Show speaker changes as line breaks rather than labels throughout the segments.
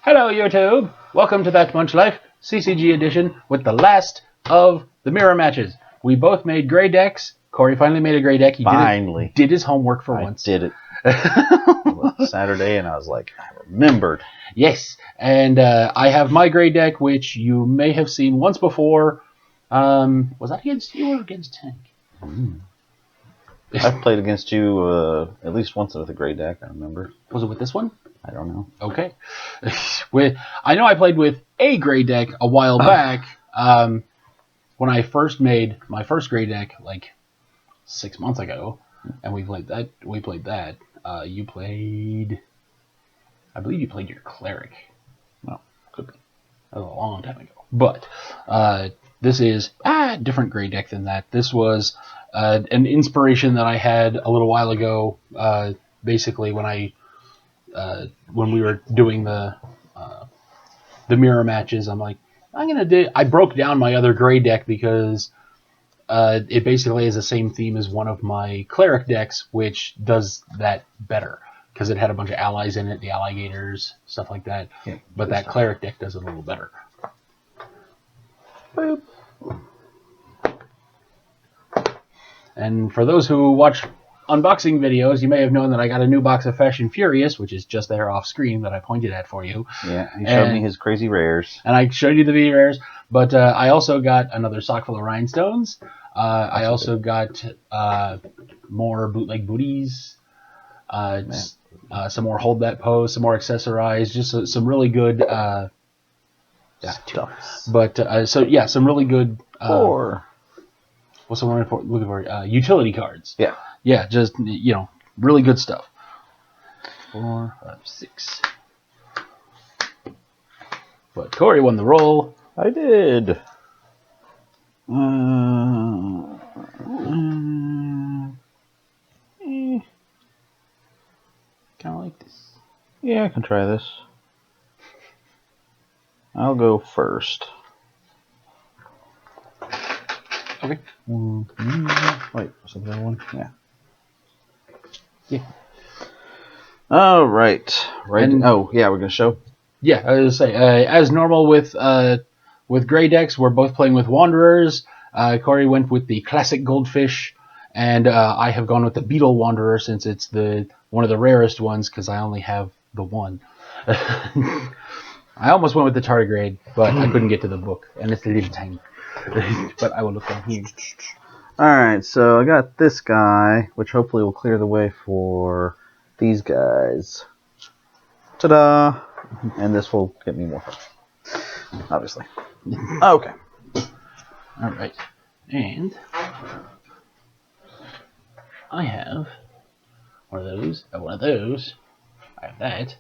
Hello, YouTube! Welcome to That Munch Life, CCG edition, with the last of the mirror matches. We both made gray decks. Corey finally made a gray deck. He did his homework for once.
I did it. Saturday, and I was like, I remembered.
Yes, and I have my gray deck, which you may have seen once before. Was that against you or against Tank?
I've played against you at least once with a gray deck, I remember.
Was it with this one?
I don't know.
Okay. I know I played with a gray deck a while back. When I first made my first gray deck, like 6 months ago, and we played that. You played, I believe you played your cleric.
Well, could be.
That was a long time ago. But this is a different gray deck than that. This was an inspiration that I had a little while ago. Basically, when we were doing the mirror matches, I'm like, I broke down my other gray deck because it basically has the same theme as one of my cleric decks, which does that better because it had a bunch of allies in it, the alligators, stuff like that. Yeah, but that cleric deck does it a little better. Boop. And for those who watch unboxing videos, you may have known that I got a new box of Fashion Furious, which is just there off screen that I pointed at for you.
Yeah, he showed me his crazy rares.
And I showed you the V rares, but I also got another sock full of rhinestones. I also got more bootleg booties, some more hold that pose, some more accessorize, just some really good
stuff.
But some really good. What's the one looking for? Utility cards.
Yeah.
Yeah, just, really good stuff. 4, 5, 6. But Corey won the roll.
I did.
Kind of like this.
Yeah, I can try this. I'll go first.
Okay.
Wait, was that the other one? Yeah.
Yeah.
All right.
And,
we're gonna show.
Yeah, I was gonna say, as normal with gray decks, we're both playing with Wanderers. Corey went with the classic Goldfish, and I have gone with the Beetle Wanderer since it's one of the rarest ones because I only have the one. I almost went with the tardigrade, but I couldn't get to the book, and it's a little tiny. But I will look down here.
Alright, so I got this guy, which hopefully will clear the way for these guys. Ta-da! And this will get me more fun. Obviously. Okay.
Alright. And I have one of those, one of those. I have that.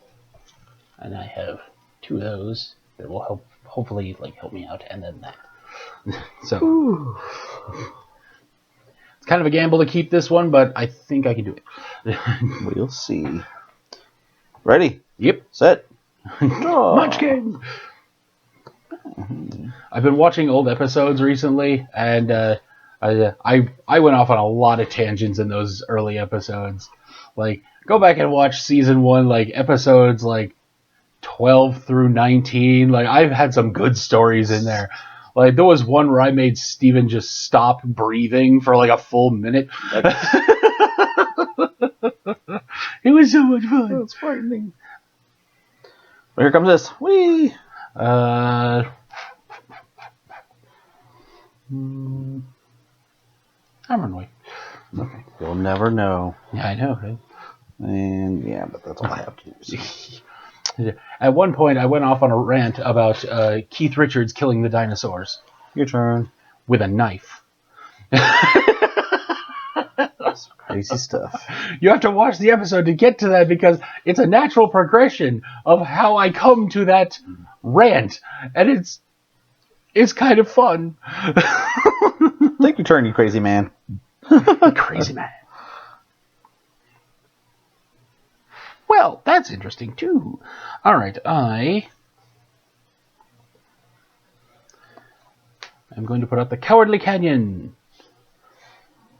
And I have 2 of those that will hopefully help me out, and then that. So it's kind of a gamble to keep this one, but I think I can do it.
We'll see. Ready?
Yep.
Set.
Munch game. I've been watching old episodes recently, and I went off on a lot of tangents in those early episodes. Go back and watch season 1, episodes 12 through 19. I've had some good stories in there. There was one where I made Steven just stop breathing for a full minute. It was so much fun.
It's frightening. Well, here comes this. Whee!
I'm running away.
Okay. You'll never know.
Yeah, I know, right?
And yeah, but that's all I have to do.
At one point, I went off on a rant about Keith Richards killing the dinosaurs.
Your turn.
With a knife.
That's crazy stuff.
You have to watch the episode to get to that because it's a natural progression of how I come to that rant. And it's kind of fun.
Take your turn, you crazy man.
Crazy man. Well, that's interesting, too. All right, I am going to put out the Cowardly Canyon.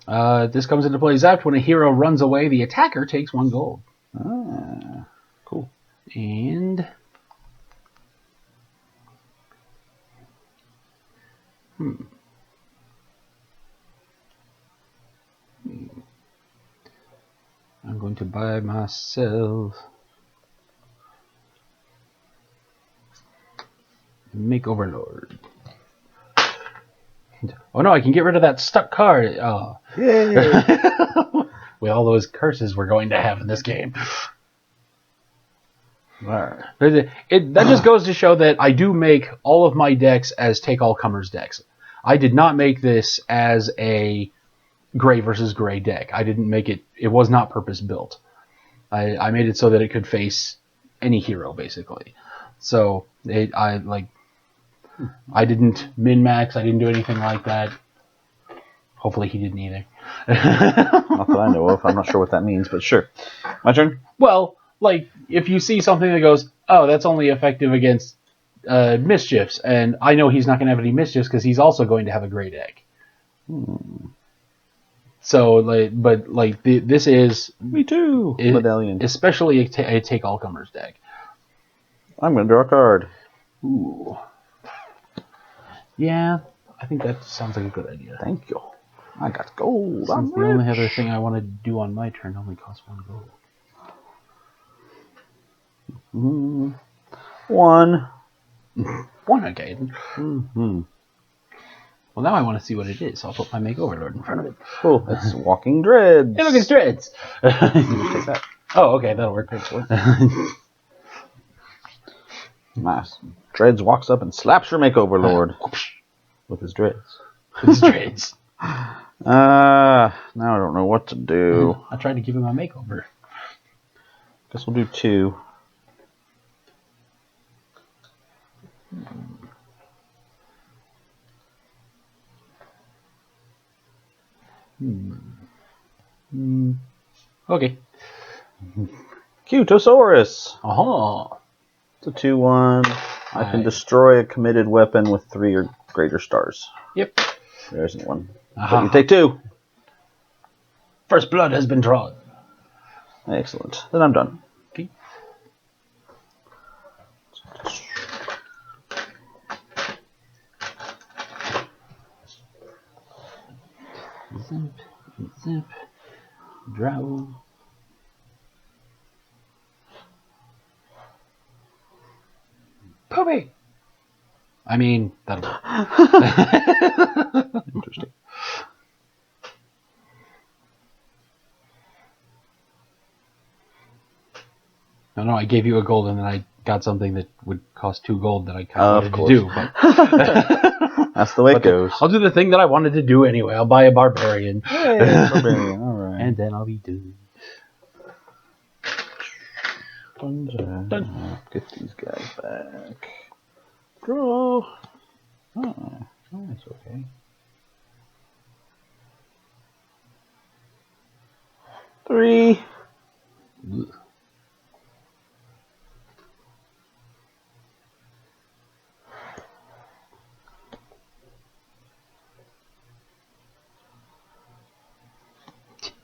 This comes into play zapped when a hero runs away. The attacker takes 1 gold.
Ah, cool.
And by myself. Make Overlord. Oh no, I can get rid of that stuck card. Oh.
Yay!
With all those curses we're going to have in this game.
Alright.
That just goes to show that I do make all of my decks as take-all-comers decks. I did not make this as a gray versus gray deck. I didn't make it... It was not purpose-built. I made it so that it could face any hero, basically. So, I didn't min-max, I didn't do anything like that. Hopefully he didn't either.
Not that I know of. I'm not sure what that means, but sure. My turn?
Well, like, if you see something that goes, oh, that's only effective against mischiefs, and I know he's not going to have any mischiefs because he's also going to have a gray deck. So, like, but, like, this is...
Me too! Medallion.
Especially a take-all-comers deck.
I'm going to draw a card.
Ooh. Yeah, I think that sounds like a good idea.
Thank you. I got gold.
Since the only other thing I want to do on my turn only costs 1 gold.
1.
1, okay. Well, now I want to see what it is, so I'll put my Make Overlord in front of it.
Cool. It's Walking Dreads.
Hey, look, it's Dreads!
You just take that.
Oh, okay, that'll work.
Nice. Dreads walks up and slaps your Make Overlord with his dreads.
His Dreads.
Now I don't know what to do.
I tried to give him a makeover.
Guess we'll do 2.
Okay.
Cutosaurus.
Aha.
It's a 2/1. I can destroy a committed weapon with 3 or greater stars.
Yep.
There isn't one.
Aha.
But you take 2.
First blood has been drawn.
Excellent. Then I'm done.
Okay. Zip. Draw. Poopy! I mean, that'll work.
Interesting.
No, I gave you a gold and then I got something that would cost 2 gold that I kind of wanted to do. But
that's the way it goes.
I'll do the thing that I wanted to do anyway. I'll buy a barbarian.
Hey, barbarian, alright.
And then I'll be done.
Done. Get these guys back. Draw. Oh, that's okay. 3.
Ugh.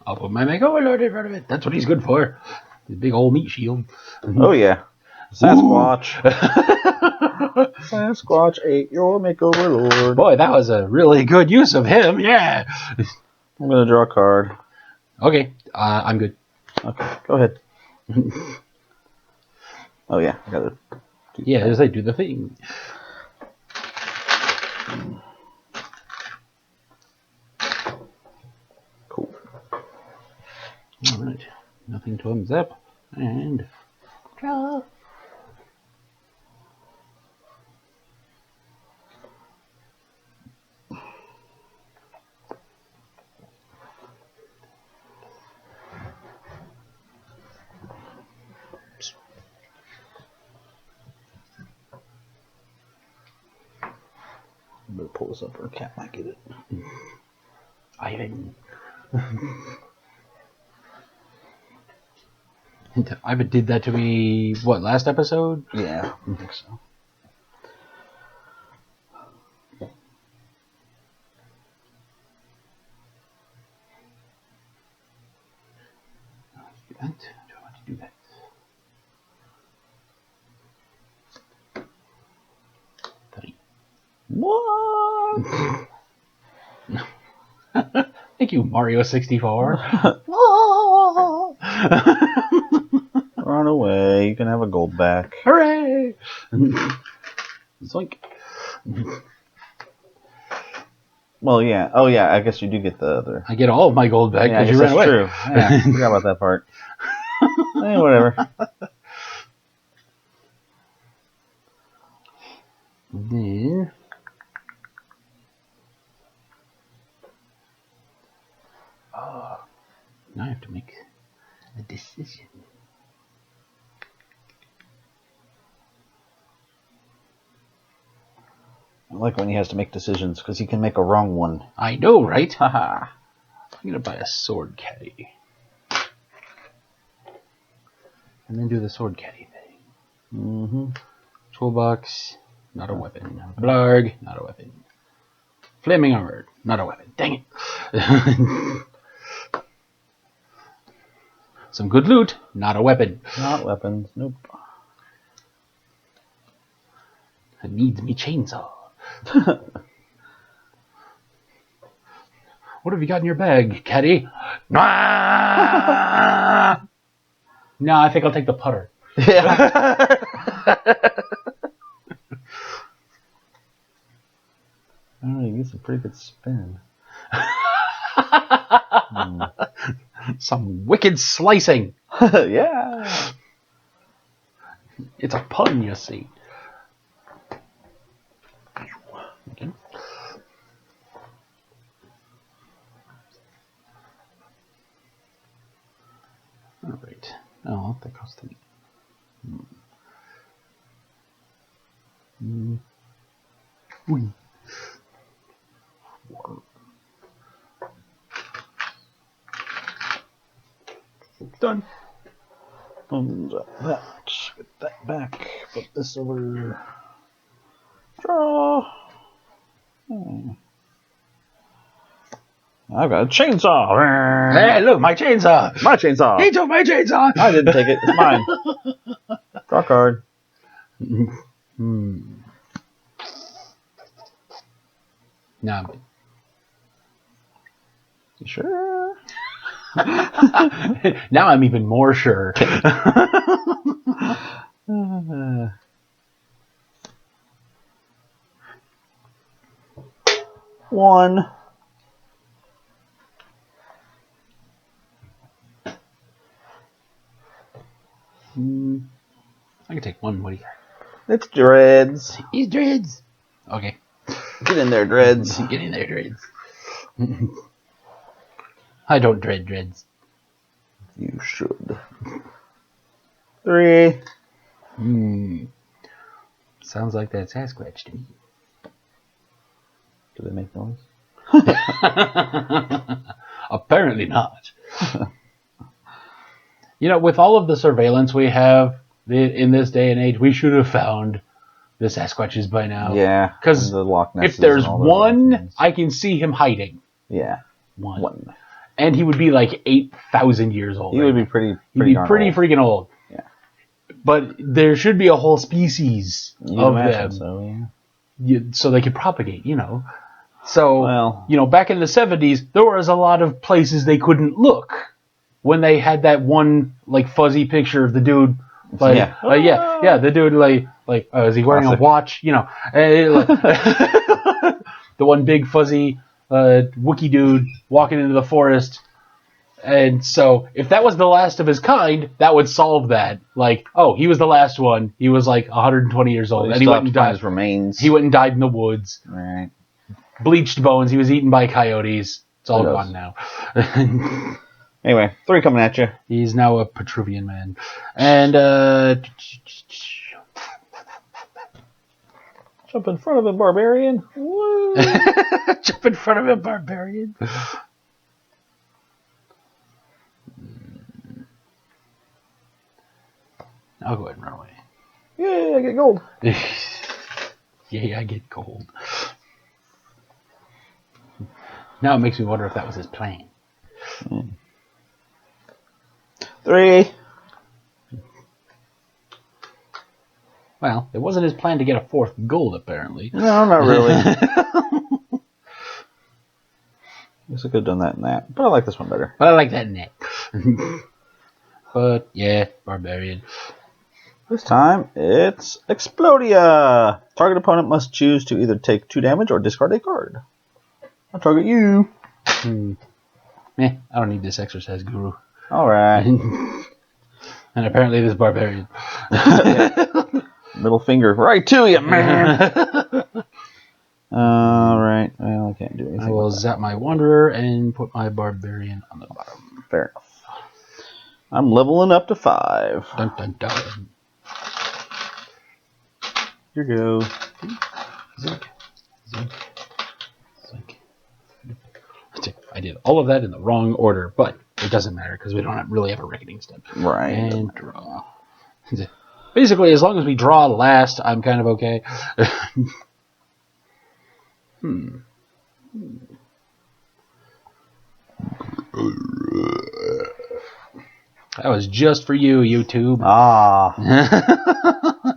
I'll put my Make Overlord in front of it. That's what he's good for. The big old meat shield.
Oh yeah. Sasquatch. Sasquatch ate your Make Overlord.
Boy, that was a really good use of him. Yeah.
I'm gonna draw a card.
Okay, I'm good.
Okay, go ahead. Oh yeah, I gotta.
Yeah, as I do the thing.
Cool.
All right, nothing to unzip and draw.
I'm gonna pull this up, or a cat might get it.
Ivan. Ivan did that to me, what, last episode?
Yeah, I think so.
Do that? Do I want to do that?
What?
Thank you, Mario 64.
Run away. You can have a gold back.
Hooray! Zoink.
Well, yeah. Oh, yeah. I guess you do get the other.
I get all of my gold back because you ran away.
True. Yeah, I forgot about that part. Whatever.
Then... Oh, now I have to make a decision.
I like when he has to make decisions because he can make a wrong one.
I know, right?
Haha.
I'm gonna buy a sword caddy. And then do the sword caddy thing.
Mm-hmm.
Toolbox, not a weapon. Blarg, not a weapon. Flaming armor, not a weapon. Dang it. Some good loot, not a weapon.
Not weapons. Nope.
I need me chainsaw. What have you got in your bag, caddy? No, I think I'll take the putter.
Yeah. Oh, you get some pretty good spin.
Some wicked slicing.
Yeah.
It's a pun, you see. Okay. All right. Oh, that costs me. Done.
That. Get that back. Put this over. Draw. I've got a chainsaw.
Hey, look, my chainsaw.
My chainsaw.
He took my chainsaw.
I didn't take it. It's mine. Draw card.
Nah, I'm good.
You sure?
Now I'm even more sure.
One.
I can take one. What do you got?
It's dreads.
He's dreads. Okay.
Get in there, dreads.
Get in there, dreads. I don't dread dreads.
You should. 3.
Sounds like that Sasquatch to me.
Do they make noise?
Apparently not. You know, with all of the surveillance we have in this day and age, we should have found the Sasquatches by now.
Yeah.
Because
the Loch Nesses
if there's
and all those
one,
things.
I can see him hiding.
Yeah.
One. And he would be like 8,000 years old.
He would be pretty
freaking old.
Yeah.
But there should be a whole species of them.
So, yeah.
So they could propagate, you know. So,
well,
you know, back in the 70s, there was a lot of places they couldn't look when they had that one, like, fuzzy picture of the dude. Like,
yeah.
the dude, is he wearing a watch? You know, the one big fuzzy Wookiee dude walking into the forest. And so, if that was the last of his kind, that would solve that. Like, oh, he was the last one. He was like 120 years old, and he went and died.
His remains.
He went and died in the woods.
Right.
Bleached bones. He was eaten by coyotes. It's all gone now.
Anyway, 3 coming at you.
He's now a Petruvian man. And,
jump in front of him, barbarian. Woo.
Jump in front of him, barbarian. I'll go ahead and run away.
Yay, I get gold.
Yay, I get gold. Now it makes me wonder if that was his plan.
3.
Well, it wasn't his plan to get a 4th gold, apparently.
No, not really. Guess I could have done that and that. But I like this one better.
But I like that net. But yeah, barbarian.
This time, it's Explodia. Target opponent must choose to either take 2 damage or discard a card. I'll target you.
I don't need this exercise guru.
Alright.
And apparently this barbarian.
Middle finger right to you, man. Alright. Well, I can't do anything.
I will zap my wanderer and put my barbarian on the bottom.
Fair enough. I'm leveling up to 5.
Dun dun dun.
Here you go.
Zink. I did all of that in the wrong order, but it doesn't matter because we don't really have a reckoning step.
Right.
And draw. Basically, as long as we draw last, I'm kind of okay. That was just for you, YouTube.
Ah.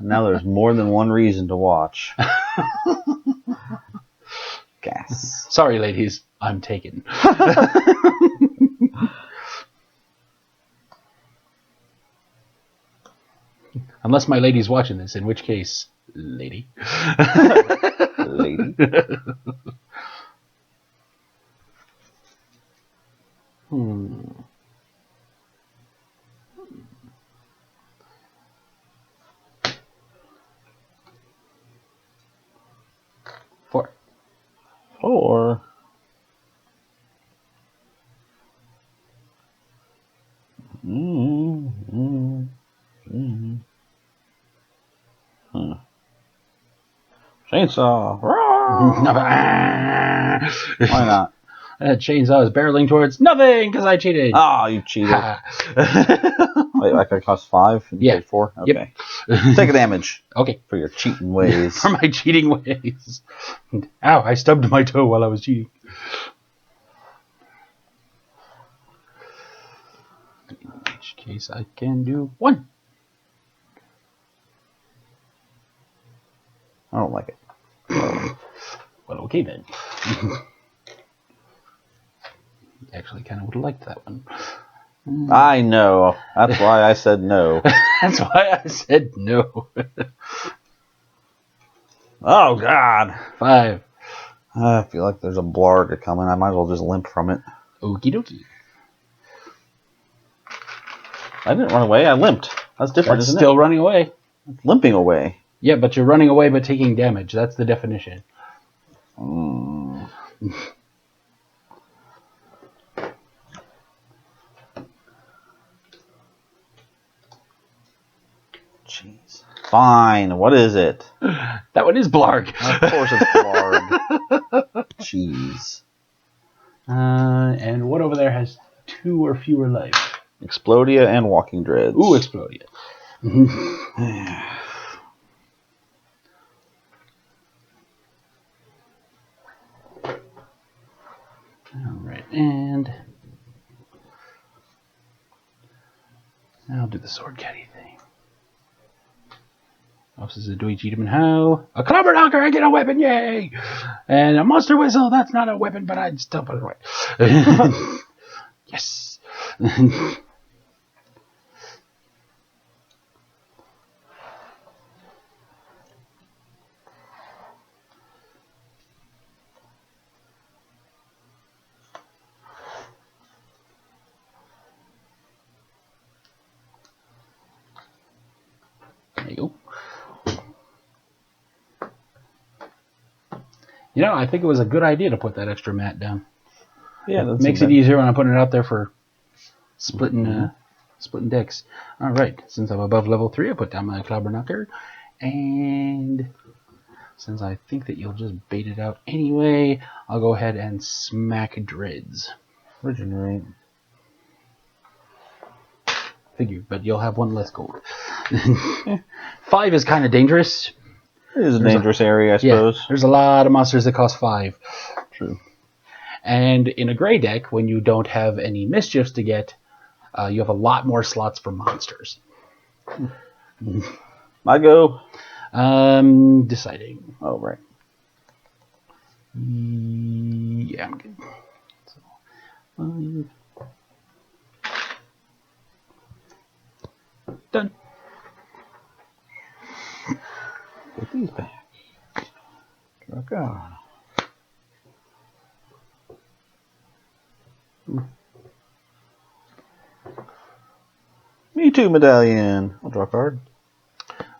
Now there's more than one reason to watch. Gas.
Sorry, ladies. I'm taken. Unless my lady's watching this, in which case, lady.
Lady.
4.
4. Chainsaw. Why not?
That chainsaw is barreling towards nothing because I cheated.
Oh, you cheated. Wait, like I cost 5 and you paid 4? Okay. Yep. Take a damage.
Okay.
For your cheating ways.
For my cheating ways. Ow, I stubbed my toe while I was cheating. In which case I can do 1.
I don't like it.
Well, okay then. Actually, kind of would have liked that one.
I know. That's why I said no.
That's why I said no.
Oh, God.
5.
I feel like there's a blarg coming. I might as well just limp from it.
Okie dokie.
I didn't run away. I limped. That's different,
That's
isn't
still running away.
It's limping away.
Yeah, but you're running away but taking damage. That's the definition.
Jeez. Fine. What is it?
That one is Blarg.
Of course it's Blarg. Jeez.
And what over there has 2 or fewer life?
Explodia and Walking Dreads.
Ooh, Explodia. Alright, and I'll do the sword caddy thing. Oh, this is a do we cheat him and how? A clobber knocker, I get a weapon, yay! And a monster whistle, that's not a weapon, but I'd still put it away. Yes! There you go. You know, I think it was a good idea to put that extra mat down.
Yeah,
It makes it easier when I'm putting it out there for splitting splitting decks. All right, since I'm above level 3, I put down my clobber knocker, and since I think that you'll just bait it out anyway, I'll go ahead and smack dreads.
Regenerate.
Figure, but you'll have 1 less gold. 5 is kind of dangerous.
It is a dangerous area, I suppose.
Yeah, there's a lot of monsters that cost 5.
True.
And in a gray deck, when you don't have any mischiefs to get, you have a lot more slots for monsters.
I go.
Deciding.
Oh, right.
Yeah, I'm good. So, Done.
Put these back. Okay. Me too, medallion. I'll draw a card.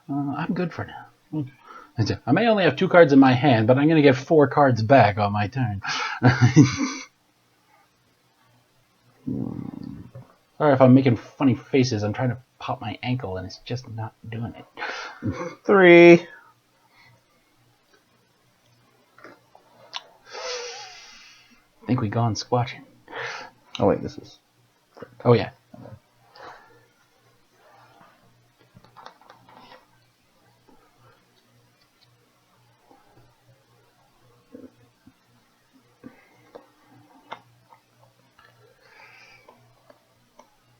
I'm good for now. Okay. I may only have 2 cards in my hand, but I'm going to get 4 cards back on my turn. Sorry if I'm making funny faces. I'm trying to pop my ankle, and it's just not doing it.
3.
I think we gone squatching.
Oh wait, this is.
Oh yeah.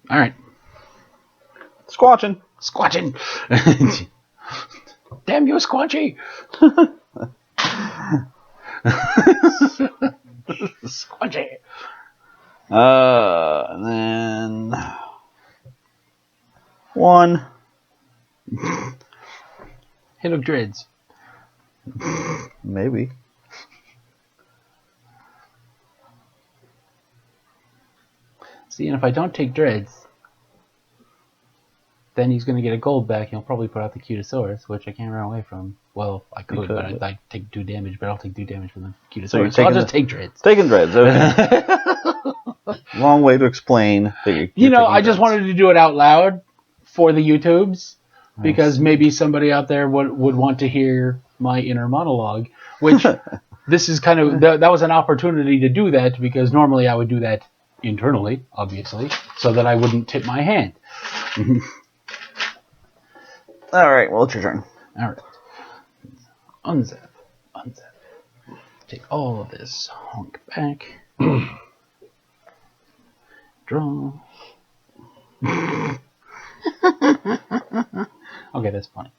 All right.
Squatching.
Squatching. Damn you, Squatchy. Squatchy.
And then 1.
Hey, look, dreads.
Maybe.
See, and if I don't take dreads, then he's going to get a gold back, and he'll probably put out the Cutasaurus, which I can't run away from. Well, I could, but I'd take 2 damage, but I'll take 2 damage from the Cutasaurus. So I'll just take dreads.
Taking dreads, okay. Long way to explain that
you know, I just wanted to do it out loud for the YouTubes, because maybe somebody out there would want to hear my inner monologue, which this is kind of, that was an opportunity to do that, because normally I would do that internally, obviously, so that I wouldn't tip my hand.
Alright, well, it's your turn.
Alright. Unzap. Take all of this honk back. Draw. Okay, that's funny.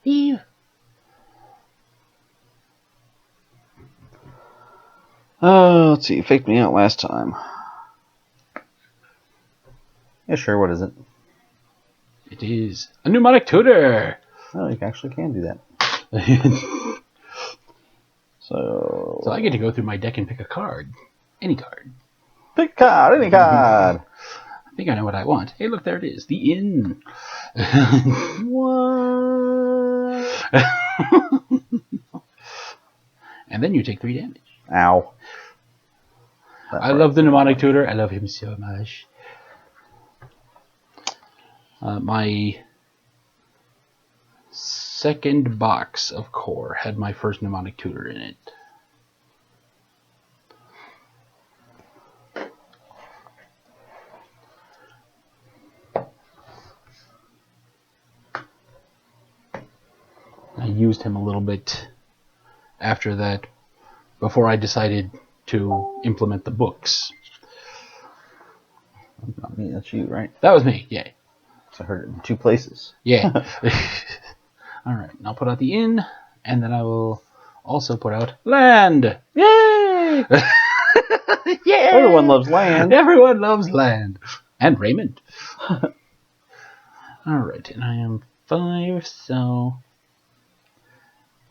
Eve.
Let's see. You faked me out last time. Yeah, sure. What is it?
It is a mnemonic tutor.
Oh, you actually can do that. So
I get to go through my deck and pick a card. Any card.
Pick a card. Any card.
I think I know what I want. Hey, look, there it is. The inn.
What?
And then you take 3 damage.
Ow.
I love the mnemonic tutor. I love him so much. My second box of core had my first mnemonic tutor in it. I used him a little bit after that, before I decided to implement the books.
Not me, that's you, right?
That was me, yeah.
So I heard it in 2 places.
Yeah. Alright, I'll put out the inn, and then I will also put out land. Yay! Yay!
Everyone loves land.
Everyone loves land. And Raymond. Alright, and I am 5, so...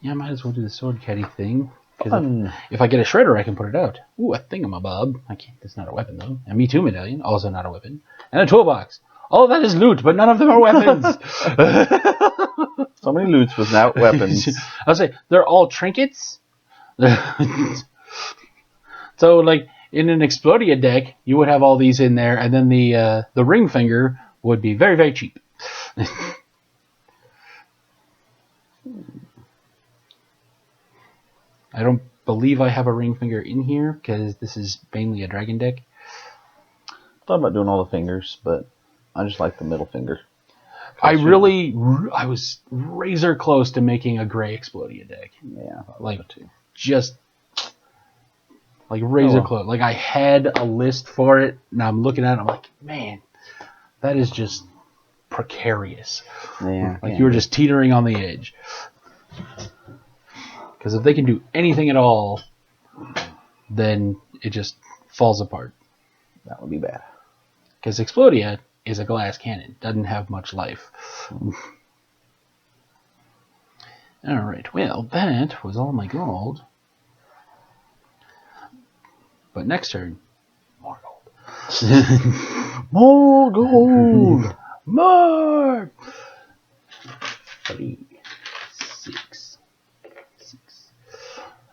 yeah, I might as well do the sword caddy thing. If I get a shredder, I can put it out. Ooh, a thingamabob. I can't. That's not a weapon, though. A Me Too medallion, also not a weapon. And a toolbox. All of that is loot, but none of them are weapons.
So many loots without weapons.
I'll say they're all trinkets. So, like in an Explodia deck, you would have all these in there, and then the ring finger would be very, very cheap. I don't believe I have a ring finger in here, because this is mainly a dragon deck.
Thought about doing all the fingers, but I just like the middle finger.
I was razor close to making a gray Explodia deck.
Yeah,
like just like razor close. Like I had a list for it, and I'm looking at it, I'm like, man, that is just precarious.
Yeah,
like you were just teetering on the edge. Because if they can do anything at all, then it just falls apart.
That would be bad.
Because Explodia is a glass cannon. Doesn't have much life. Alright, well, that was all my gold. But next turn, more gold.
More gold!
More! 3, 6.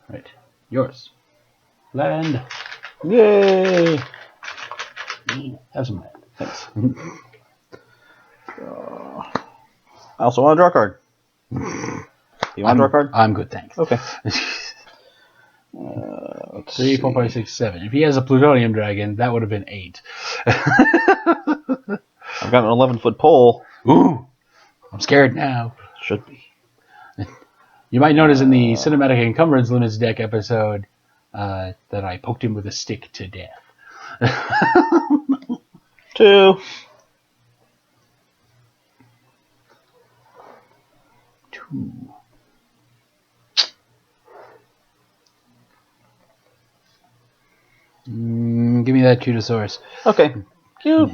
Right, yours. Land.
Yay!
Have some land. Thanks.
I also want to draw a card. You want to draw a card?
I'm good, thanks.
Okay.
3, 4, 5, 6, 7. If he has a plutonium dragon, that would have been 8.
I've got an 11-foot pole.
Ooh, I'm scared now.
Should be.
You might notice in the Cinematic Encumbrance Limits deck episode that I poked him with a stick to death.
2.
2. Give me that Cutosaurus.
Okay. Cute.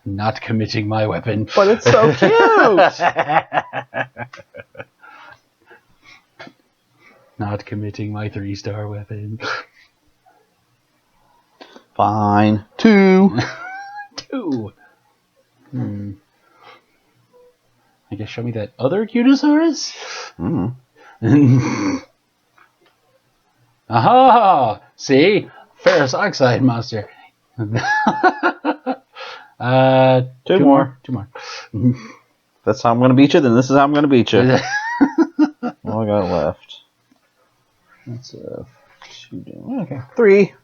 Not committing my weapon.
But it's so cute.
Not committing my 3-star weapon.
Fine. 2.
2. I guess show me that other Cutosaurus? Aha! See? Ferrous oxide monster.
2 more.
2 more.
That's how I'm going to beat you, then this is how I'm going to beat you. What I got left? That's 2 down. Okay. 3.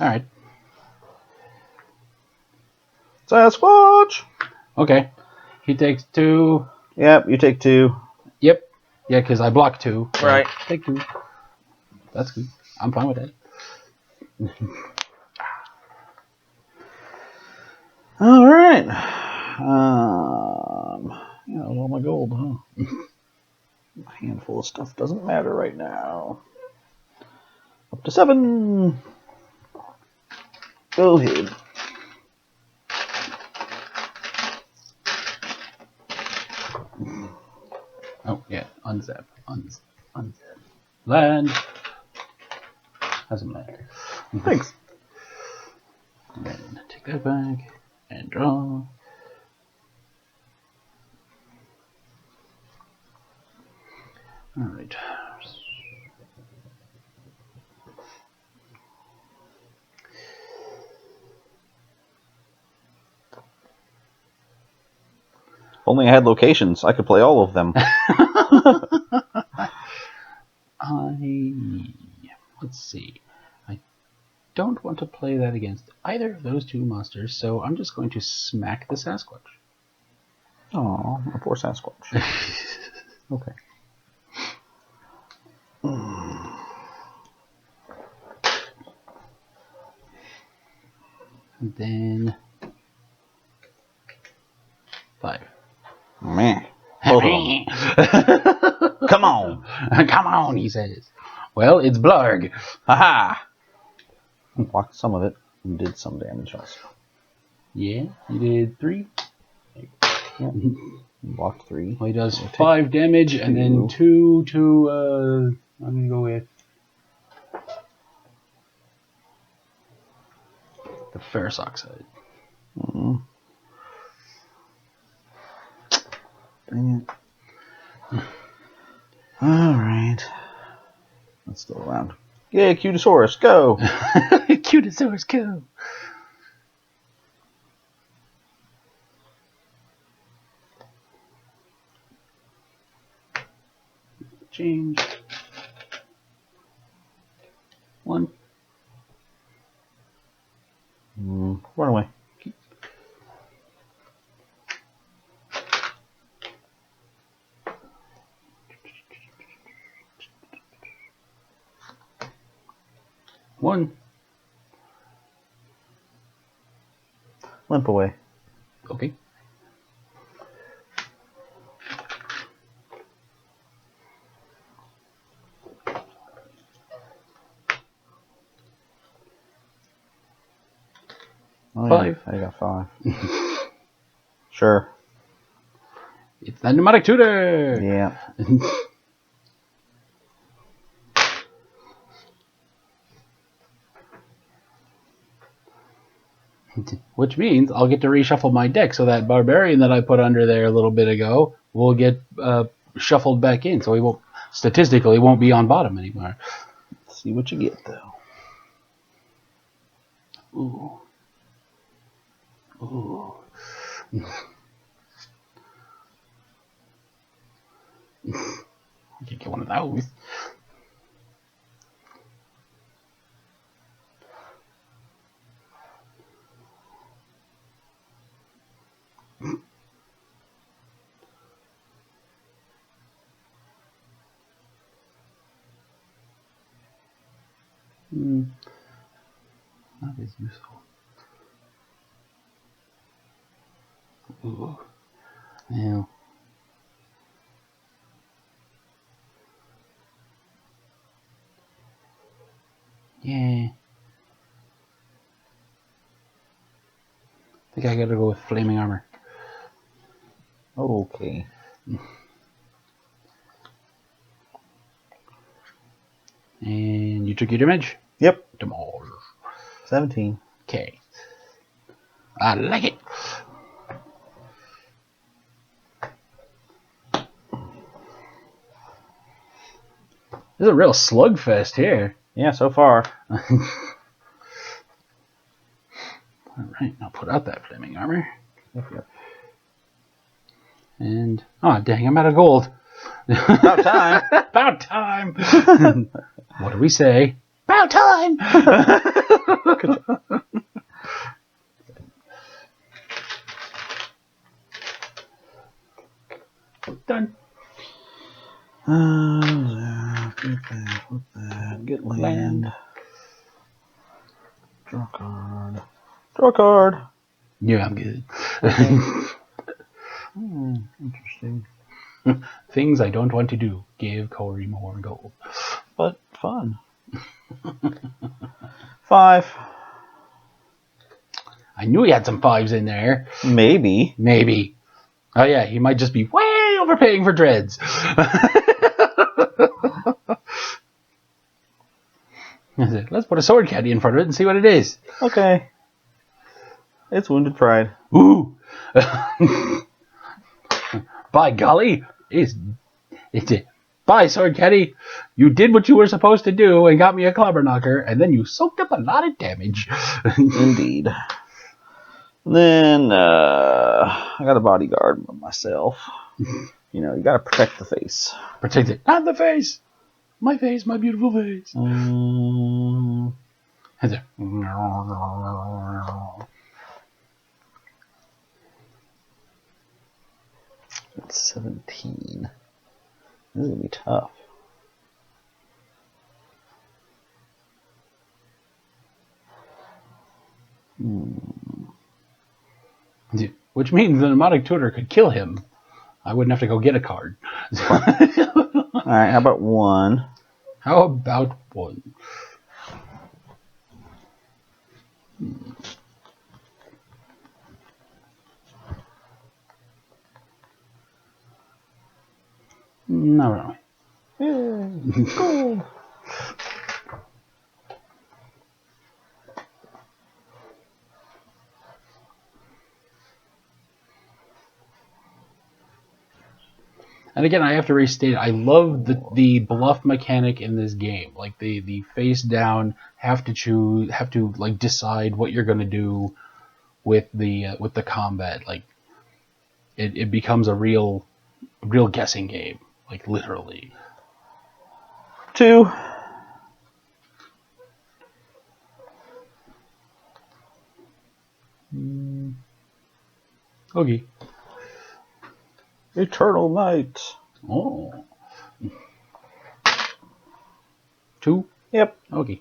Alright.
Sasquatch!
Okay. He takes 2.
Yep, you take 2.
Yep. Yeah, because I blocked 2. So
Right.
Take 2. That's good. I'm fine with that.
Alright. Yeah, all my gold, huh? A handful of stuff doesn't matter right now. Up to 7. Go ahead.
Oh, yeah. Unzap. Unzap. Land. Has some land.
Thanks.
And then take that back and draw. Alright.
If only I had locations, I could play all of them.
Let's see. I don't want to play that against either of those 2 monsters, so I'm just going to smack the Sasquatch.
Oh, a poor Sasquatch. Okay.
And then 5.
Man. Hold on. Come on.
Come on, he says. Well, it's Blarg.
Haha. Blocked some of it and did some damage also.
Yeah, he did 3.
Yeah. Blocked 3.
Well, he does 5 damage and then 2 to, I'm going to go with the ferrous oxide.
Dang it. Alright. That's still around. Yay, Cutosaurus, go!
Cutosaurus, go! Change. 1.
Run away.
One.
Limp away.
Okay.
Oh,
5.
Yeah, I got 5. Sure.
It's the pneumatic tutor.
Yeah.
Which means I'll get to reshuffle my deck, so that barbarian that I put under there a little bit ago will get shuffled back in, so he won't statistically won't be on bottom anymore.
Let's see what you get though.
Ooh. Ooh. I can get one of those. Not as useful. Ooh. Yeah. Yeah. I think I gotta go with flaming armor.
Okay.
And you took your damage?
Yep.
Damage.
17.
Okay. I like it. This is a real slugfest here.
Yeah, so far.
Alright, I'll put out that flaming armor.
Yep.
And, oh dang, I'm out of gold.
About time.
About time. What do we say? About time. Done.
Flip that. Get land. Draw card. Draw card.
Yeah, I'm good.
Okay. Interesting.
Things I don't want to do. Give Cory more gold.
But fun. 5.
I knew he had some 5s in there.
Maybe.
Maybe. Oh yeah, he might just be way overpaying for dreads. Let's put a sword caddy in front of it and see what it is.
Okay. It's Wounded Pride.
Ooh. By golly, it's by sword caddy. You did what you were supposed to do and got me a clobber knocker, and then you soaked up a lot of damage.
Indeed. Then I got a bodyguard myself. You know, you gotta protect the face.
Protect it, not the face. My face, my beautiful face.
It's 17. This is gonna be tough.
Which means the mnemonic tutor could kill him. I wouldn't have to go get a card.
Alright, how about 1?
How about 1? No, no.
Yay, gold.
And again, I have to restate, I love the bluff mechanic in this game. Like the face down, have to like decide what you're gonna do with the combat. Like it becomes a real guessing game. Like literally.
2.
Okay.
Eternal Night.
Oh. 2?
Yep.
Okay.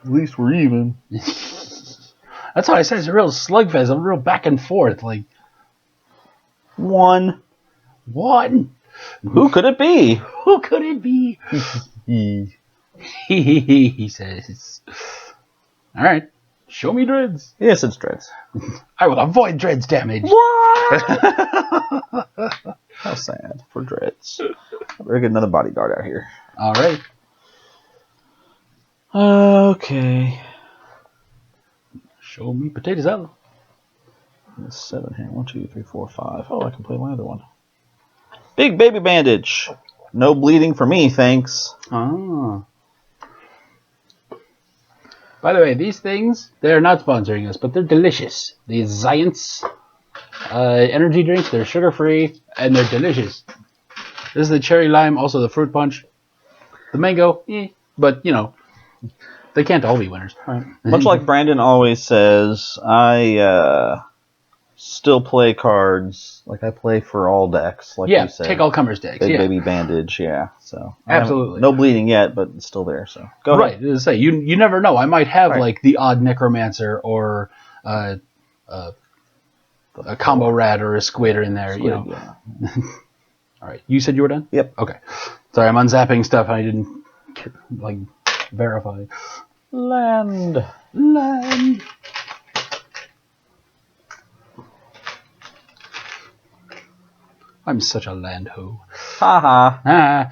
At least we're even.
That's what I said. It's a real slugfest. A real back and forth. Like,
1. Who could it be?
Who could it be? He says. All right. Show me dreads.
Yes, it's dreads.
I will avoid dreads damage.
What? How sad for dreads. We're get another bodyguard out here.
All right.
Okay.
Show me potato salad.
7 here. 1, 2, 3, 4, 5. Oh, I can play my other one. Big baby bandage. No bleeding for me, thanks.
Ah. By the way, these things, they're not sponsoring us, but they're delicious. These Giants energy drinks, they're sugar-free, and they're delicious. This is the cherry lime, also the fruit punch. The mango, but, you know, they can't all be winners.
Right. Much like Brandon always says, I still play cards. Like, I play for all decks, like you said.
Take all comers decks.
Big baby bandage, yeah. So
absolutely.
No bleeding yet, but it's still there, so go ahead.
Right, as I say, you never know. I might have, like, the odd necromancer or a combo rat or a squid in there, you know.
Yeah.
All right, you said you were done?
Yep.
Okay. Sorry, I'm unzapping stuff and I didn't, like, verify.
Land.
I'm such a land hoe.
Haha.
Ah.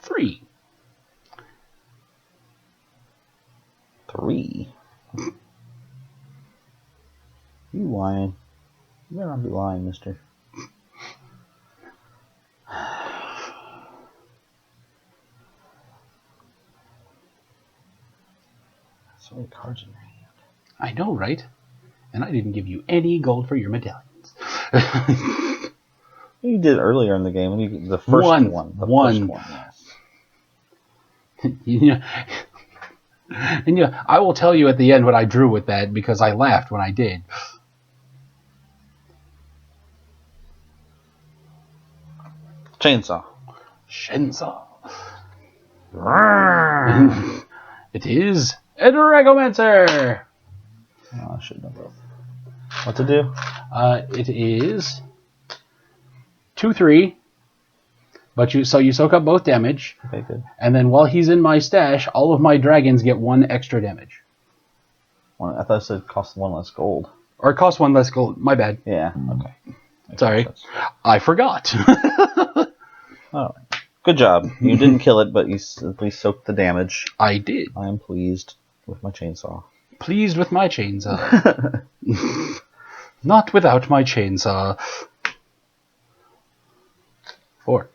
3.
3. You lying. You better not be lying, mister. So many cards in your hand.
I know, right? And I didn't give you any gold for your medallions.
You did earlier in the game. The first one. The first one, yes.
And I will tell you at the end what I drew with that because I laughed when I did.
Chainsaw.
It is a Dragomancer.
Oh, I should know both. What to do?
It is 2/3. But you soak up both damage.
Okay, good.
And then while he's in my stash, all of my dragons get 1 extra damage.
I thought it said it cost 1 less gold.
Or it costs 1 less gold. My bad.
Yeah, okay.
Sorry. I forgot.
All right. Good job. You didn't kill it, but you at least soaked the damage.
I did.
I am pleased with my chainsaw.
Pleased with my chainsaw. Not without my chainsaw. 4.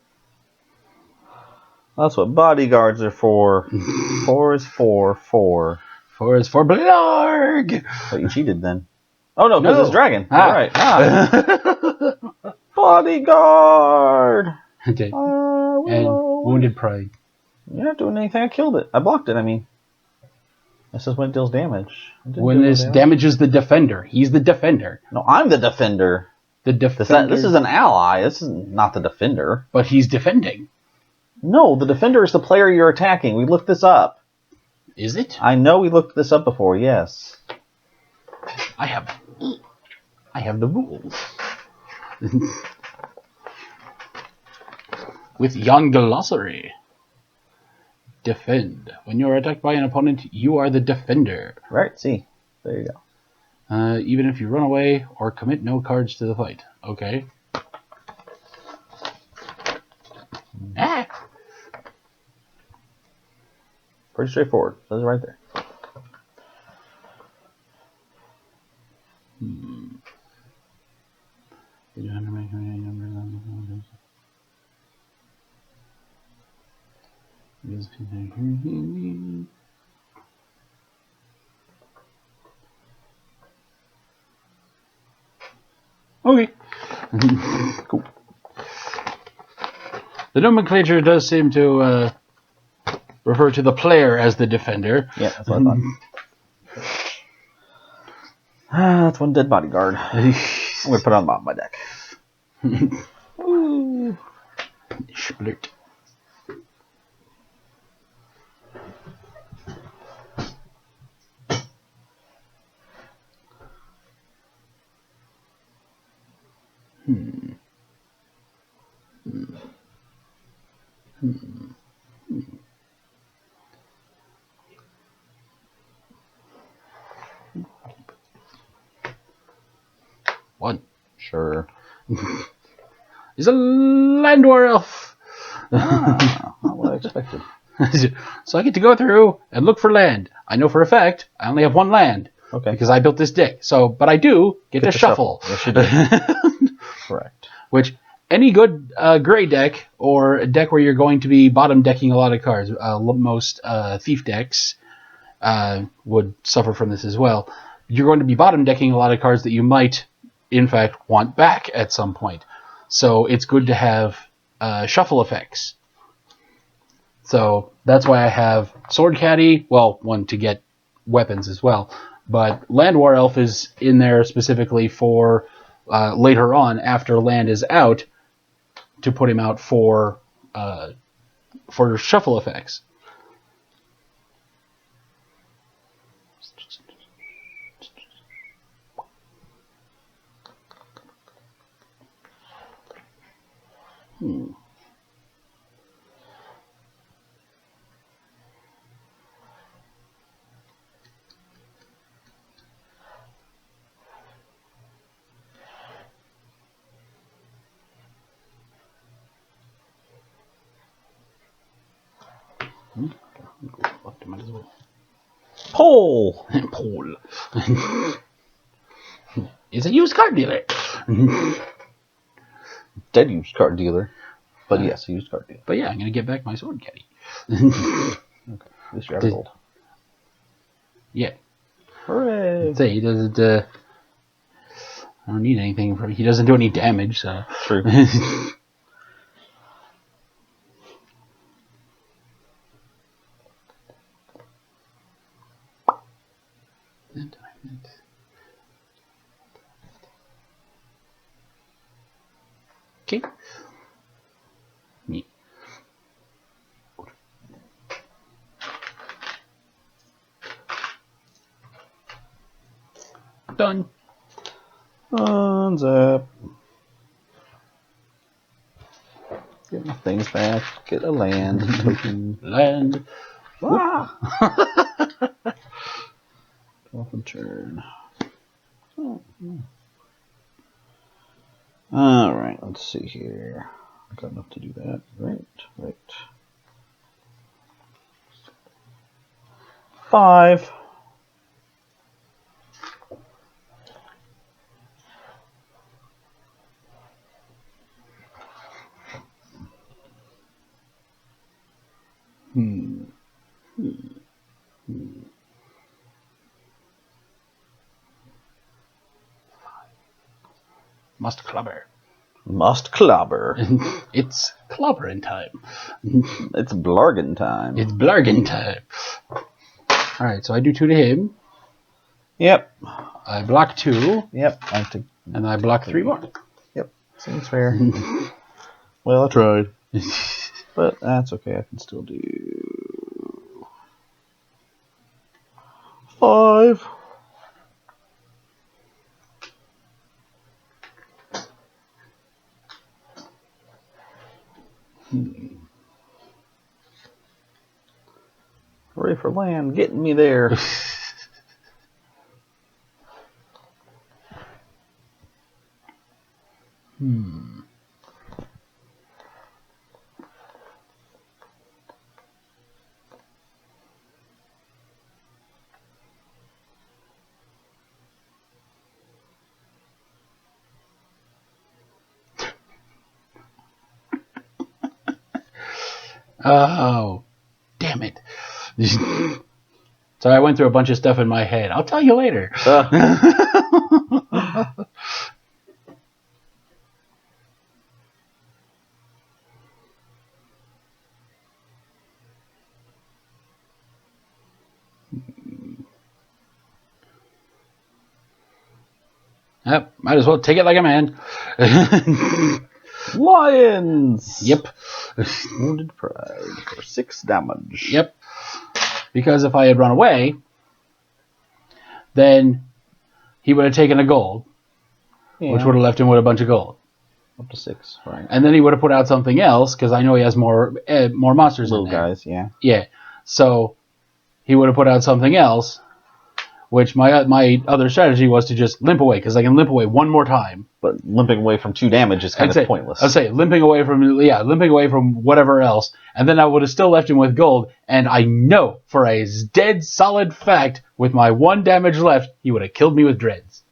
That's what bodyguards are for. 4 is 4. 4.
4 is for Blarg.
But you cheated then. Oh no, because it's dragon.
Ah.
All right. Ah. Bodyguard.
Okay. And wounded pride.
You're not doing anything. I killed it. I blocked it. I mean, this is when it deals damage.
When this damages the defender, he's the defender.
No, I'm the defender.
The defender.
This is an ally. This is not the defender.
But he's defending.
No, the defender is the player you're attacking. We looked this up.
Is it?
I know we looked this up before. Yes.
I have the rules. With yon glossary. Defend. When you are attacked by an opponent, you are the defender.
Right, see. There you go.
Even if you run away or commit no cards to the fight. Okay. Ah!
Pretty straightforward. Says it right there.
Okay. Cool. The nomenclature does seem to refer to the player as the defender.
Yeah, that's what I thought. That's one dead bodyguard. I'm going to put it on the bottom of my deck. Ooh.
Split. One.
Sure.
Is a land war elf.
Ah, not what I expected.
So I get to go through and look for land. I know for a fact I only have one land.
Okay.
Because I built this deck. So, but I do get to shuffle.
Yes, you did. Correct.
Which any good gray deck or a deck where you're going to be bottom decking a lot of cards, most thief decks would suffer from this as well. You're going to be bottom decking a lot of cards that you might, in fact, want back at some point. So it's good to have shuffle effects. So that's why I have Sword Caddy. Well, one to get weapons as well. But Land War Elf is in there specifically for later on, after land is out, to put him out for shuffle effects. Might as well.
Pole.
Pole. Is a used car dealer.
Dead used car dealer. But yes, a used car dealer.
But yeah, I'm going to get back my Sword Caddy.
Okay. This year I have gold.
Yeah.
Hooray.
Say he doesn't. I don't need anything from. He doesn't do any damage, so.
True.
Okay. Neat. Done.
Unzap. Get my things back. Get a land token.
Land.
Ah! Off a turn. Oh. Alright, let's see here. I've got enough to do that. Right. 5.
Must clobber.
Must clobber.
It's clobbering time.
It's blargin time.
It's blargin time. Alright, so I do 2 to him.
Yep.
I block 2.
Yep. I have to.
And I block 3 more.
Yep. Seems fair. Well, I tried. But that's okay. I can still do 5. Hooray for land, getting me there.
Oh, damn it. So I went through a bunch of stuff in my head. I'll tell you later. Yep, might as well take it like a man.
Lions!
Yep.
Wounded Pride for 6 damage.
Yep. Because if I had run away, then he would have taken a gold, which would have left him with a bunch of gold.
Up to 6, right.
And then he would have put out something else, because I know he has more monsters
Little
in there.
guys, yeah.
Yeah. So he would have put out something else, which my other strategy was to just limp away, because I can limp away one more time.
But limping away from 2 damage is kind of pointless.
I'd say limping away from whatever else, and then I would have still left him with gold, and I know for a dead solid fact, with my 1 damage left, he would have killed me with dreads.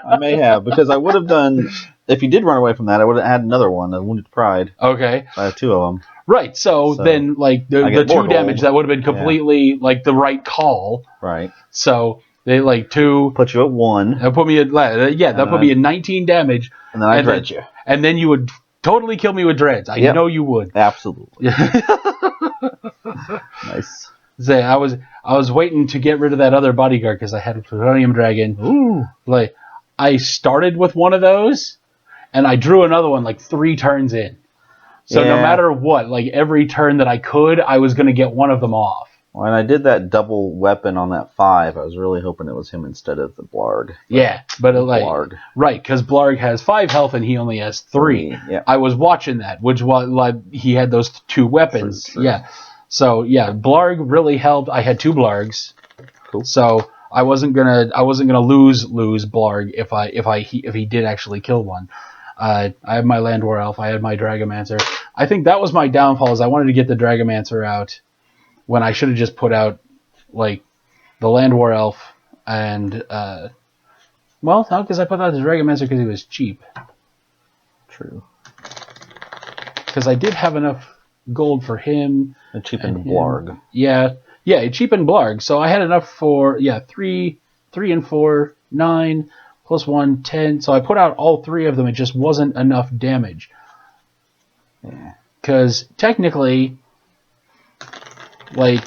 I may have, because I would have done, if he did run away from that, I would have had another one, a Wounded Pride.
Okay.
I have 2 of them.
Right, so then, like, the 2 damage, that would have been completely, like, the right call.
Right.
So, they, like, 2...
Put you at 1.
That put me at, that put me at 19 damage.
And then I dread you.
And then you would totally kill me with dreads. I know you would.
Absolutely. Nice.
Say, I was waiting to get rid of that other bodyguard because I had a Plutonium Dragon.
Ooh.
Like, I started with one of those, and I drew another one like 3 turns in. So no matter what, like every turn that I could, I was going to get one of them off.
When I did that double weapon on that 5, I was really hoping it was him instead of the Blarg.
But like
Blarg.
Right, because Blarg has 5 health and he only has 3.
Yeah.
I was watching that, which was like he had those 2 weapons.
True.
Yeah. So Blarg really helped. I had 2 Blargs.
Cool.
So I wasn't gonna lose Blarg if he did actually kill one. I had my Land War Elf. I had my Dragomancer. I think that was my downfall. Is I wanted to get the Dragomancer out when I should have just put out like the Land War Elf and well, no, because I put out the Dragomancer because he was cheap.
True.
Because I did have enough gold for him.
A cheapened Blarg.
Yeah, it cheapened Blarg. So I had enough for 3 and 4, 9 plus 1, 10. So I put out all 3 of them. It just wasn't enough damage.
Yeah.
Because technically, like,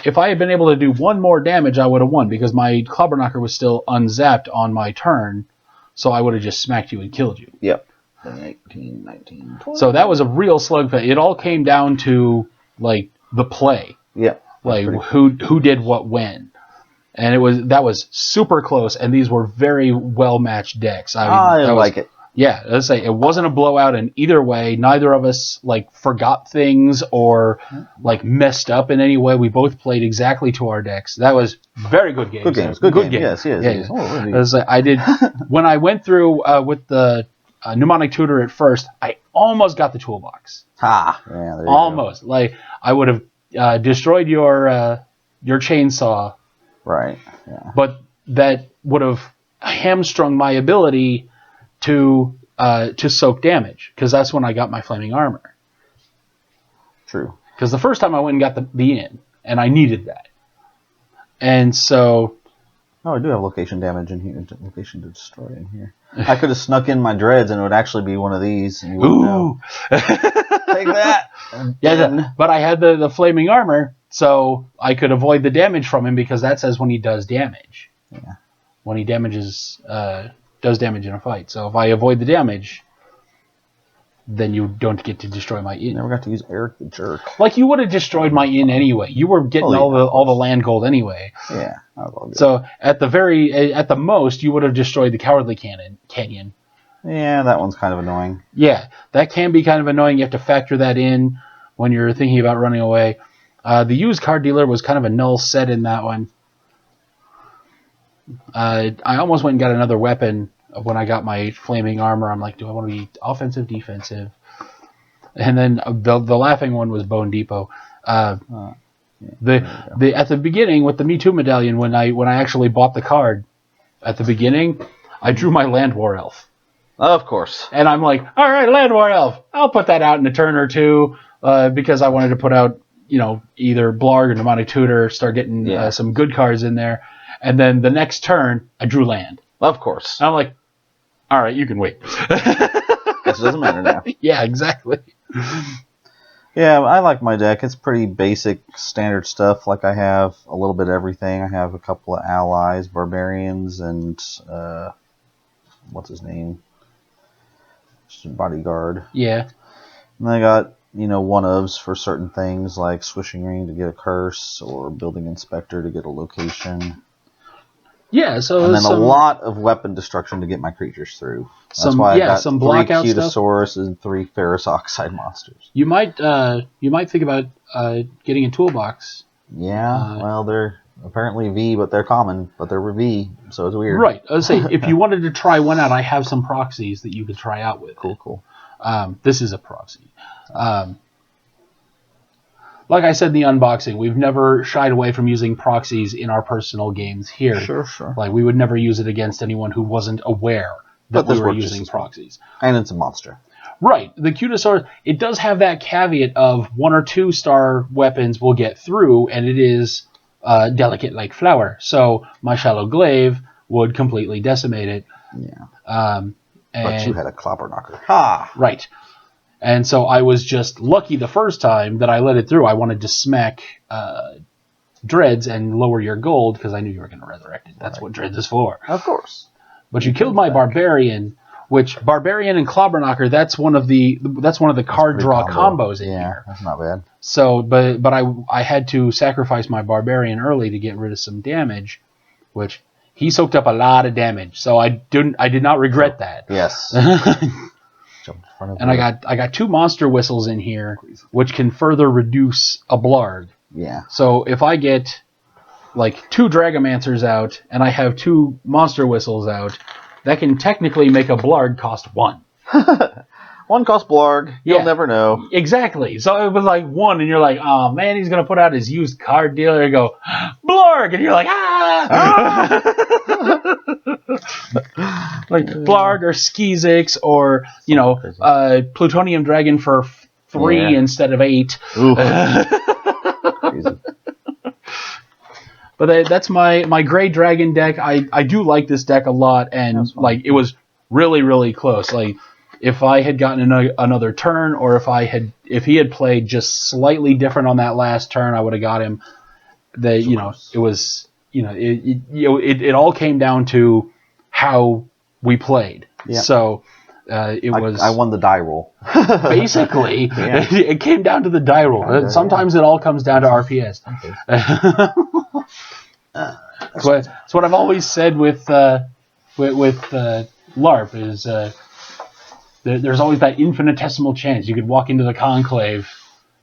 if I had been able to do 1 more damage, I would have won. Because my Clobberknocker was still unzapped on my turn. So I would have just smacked you and killed you.
Yep. 18, 19, 20.
So that was a real slugfest. It all came down to, like, the play.
Yep.
Like, who did what when. And that was super close, and these were very well-matched decks.
I like it.
Yeah, let's say it wasn't a blowout in either way. Neither of us, like, forgot things or, like, messed up in any way. We both played exactly to our decks. That was very good games.
Good games.
Good
games. Yes. Oh, really?
I did, when I went through with the Mnemonic Tutor at first, I almost got the toolbox.
Yeah, there you
almost. Go. Like, I would have destroyed your chainsaw.
Right. Yeah.
But that would have hamstrung my ability to soak damage, because that's when I got my flaming armor.
True.
Because the first time I went and got the in, and I needed that. And so...
Oh, I do have location damage in here. Location to destroy in here. I could have snuck in my dreads, and it would actually be one of these. And you wouldn't know. Take that.
But I had the flaming armor, so I could avoid the damage from him, because that says when he does damage.
Yeah.
When he does damage in a fight. So if I avoid the damage, then you don't get to destroy my inn.
Never got to use Eric the Jerk.
Like, you would have destroyed my inn anyway. You were getting all the land gold anyway.
Yeah. That was all good.
So at the most, you would have destroyed the Cowardly Canyon.
Yeah, that one's kind of annoying.
Yeah, that can be kind of annoying. You have to factor that in when you're thinking about running away. The used card dealer was kind of a null set in that one. I almost went and got another weapon when I got my flaming armor. I'm like, do I want to be offensive, defensive? And then the laughing one was Bone Depot. At the beginning with the Me Too medallion, when I actually bought the card, at the beginning, I drew my Land War Elf.
Of course.
And I'm like, all right, Land War Elf. I'll put that out in a turn or two, because I wanted to put out, either Blarg or Mnemonic Tutor, start getting some good cards in there. And then the next turn, I drew land.
Of course.
And I'm like, all right, you can wait.
Guess it doesn't matter now.
Yeah, exactly.
Yeah, I like my deck. It's pretty basic, standard stuff. Like I have a little bit of everything. I have a couple of allies, barbarians, and what's his name? Bodyguard.
Yeah.
And I got, one-ofs for certain things, like Swishing Ring to get a curse, or Building Inspector to get a location.
Yeah, so
and then a lot of weapon destruction to get my creatures through. That's why I got
some
3
blockout
Cutasaurus and 3 Ferrous Oxide monsters.
You might think about getting a toolbox.
Yeah, well, they're apparently V, but they're common, but they're V, so it's weird.
Right. I was say if you wanted to try one out, I have some proxies that you could try out with.
Cool.
This is a proxy. Like I said in the unboxing, we've never shied away from using proxies in our personal games here.
Sure.
Like, we would never use it against anyone who wasn't aware that we were using proxies.
And it's a monster.
Right. The Cutasaurus, it does have that caveat of 1 or 2 star weapons will get through, and it is delicate like flour. So my Shallow Glaive would completely decimate it.
Yeah. But you had a clobber knocker. Ha!
Right. And so I was just lucky the first time that I let it through. I wanted to smack Dreads and lower your gold because I knew you were going to resurrect it. That's what Dreads is for.
Of course.
But you killed my Barbarian, which Barbarian and Clobber Knocker, that's one of the card draw combos in here.
Yeah, that's not bad.
So, but I had to sacrifice my Barbarian early to get rid of some damage, which he soaked up a lot of damage. So I did not regret that.
Yes.
And I got 2 Monster Whistles in here, which can further reduce a Blarg.
Yeah. So
if I get like 2 Dragomancers out and I have 2 Monster Whistles out, that can technically make a Blarg cost 1.
1 cost Blarg. You'll never know.
Exactly. So it was like 1, and you're like, oh man, he's gonna put out his used card dealer and go Blarg, and you're like, like Blarg or Skizix or Plutonium Dragon for 3 instead of 8.
Crazy.
But that's my Gray Dragon deck. I do like this deck a lot, and like it was really, really close. Like if I had gotten another turn, or if he had played just slightly different on that last turn, I would have got him. It was it all came down to how we played. Yeah. So I
won the die roll.
Basically, it came down to the die roll. Sometimes it all comes down to RPS. It's what I've always said with LARP is there's always that infinitesimal chance. You could walk into the Conclave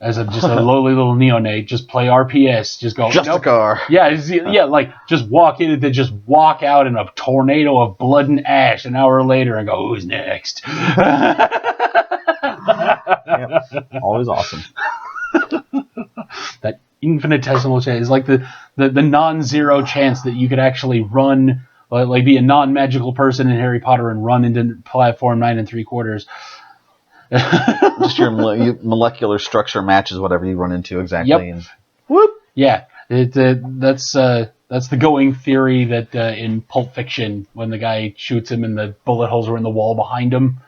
as just a lowly little neonate, just play RPS, just go
Justicar.
Yeah, like just walk in and then just walk out in a tornado of blood and ash an hour later and go, who's next?
Yep. Always awesome.
That infinitesimal chance is like the non-zero chance that you could actually run, like be a non-magical person in Harry Potter and run into platform 9 3/4.
Just your molecular structure matches whatever you run into exactly.
Yep.
And
whoop. Yeah, that's the going theory that in Pulp Fiction, when the guy shoots him and the bullet holes were in the wall behind him.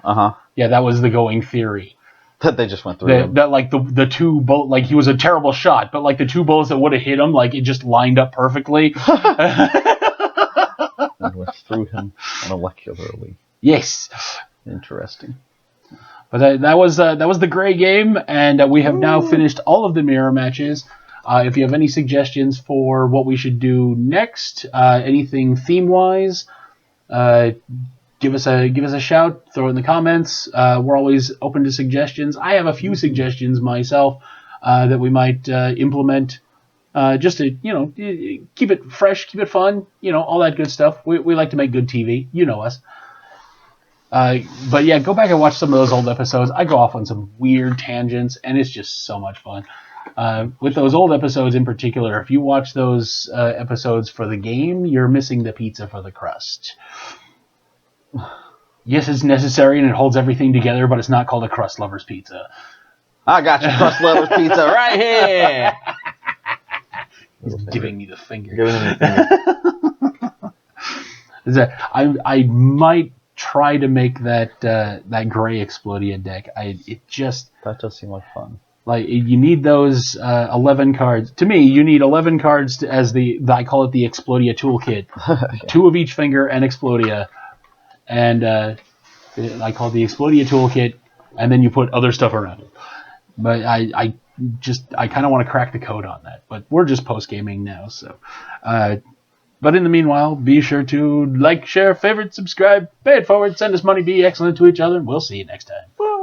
Yeah, that was the going theory.
That they just went through.
That like the 2 bullets, like he was a terrible shot, but like the 2 bullets that would have hit him, like it just lined up perfectly.
And went through him molecularly.
Yes.
Interesting.
But that was the Gray game, and we have now finished all of the mirror matches. If you have any suggestions for what we should do next, anything theme-wise, give us a shout. Throw it in the comments. We're always open to suggestions. I have a few suggestions myself that we might implement, just to keep it fresh, keep it fun, all that good stuff. We like to make good TV. You know us. But yeah, go back and watch some of those old episodes. I go off on some weird tangents, and it's just so much fun. With those old episodes in particular, if you watch those episodes for the game, you're missing the pizza for the crust. Yes, it's necessary and it holds everything together, but it's not called a crust lover's pizza.
I got your crust lover's pizza right here.
He's giving me the finger.
Giving me the
finger. I might try to make that Gray Explodia deck. That
does seem like fun.
Like, you need those 11 cards. To me, you need 11 cards as I call it the Explodia toolkit.
Yeah.
2 of each finger and Explodia. And I call it the Explodia toolkit, and then you put other stuff around it. But I kind of want to crack the code on that. But we're just post-gaming now, so... but in the meanwhile, be sure to like, share, favorite, subscribe, pay it forward, send us money, be excellent to each other, and we'll see you next time. Bye.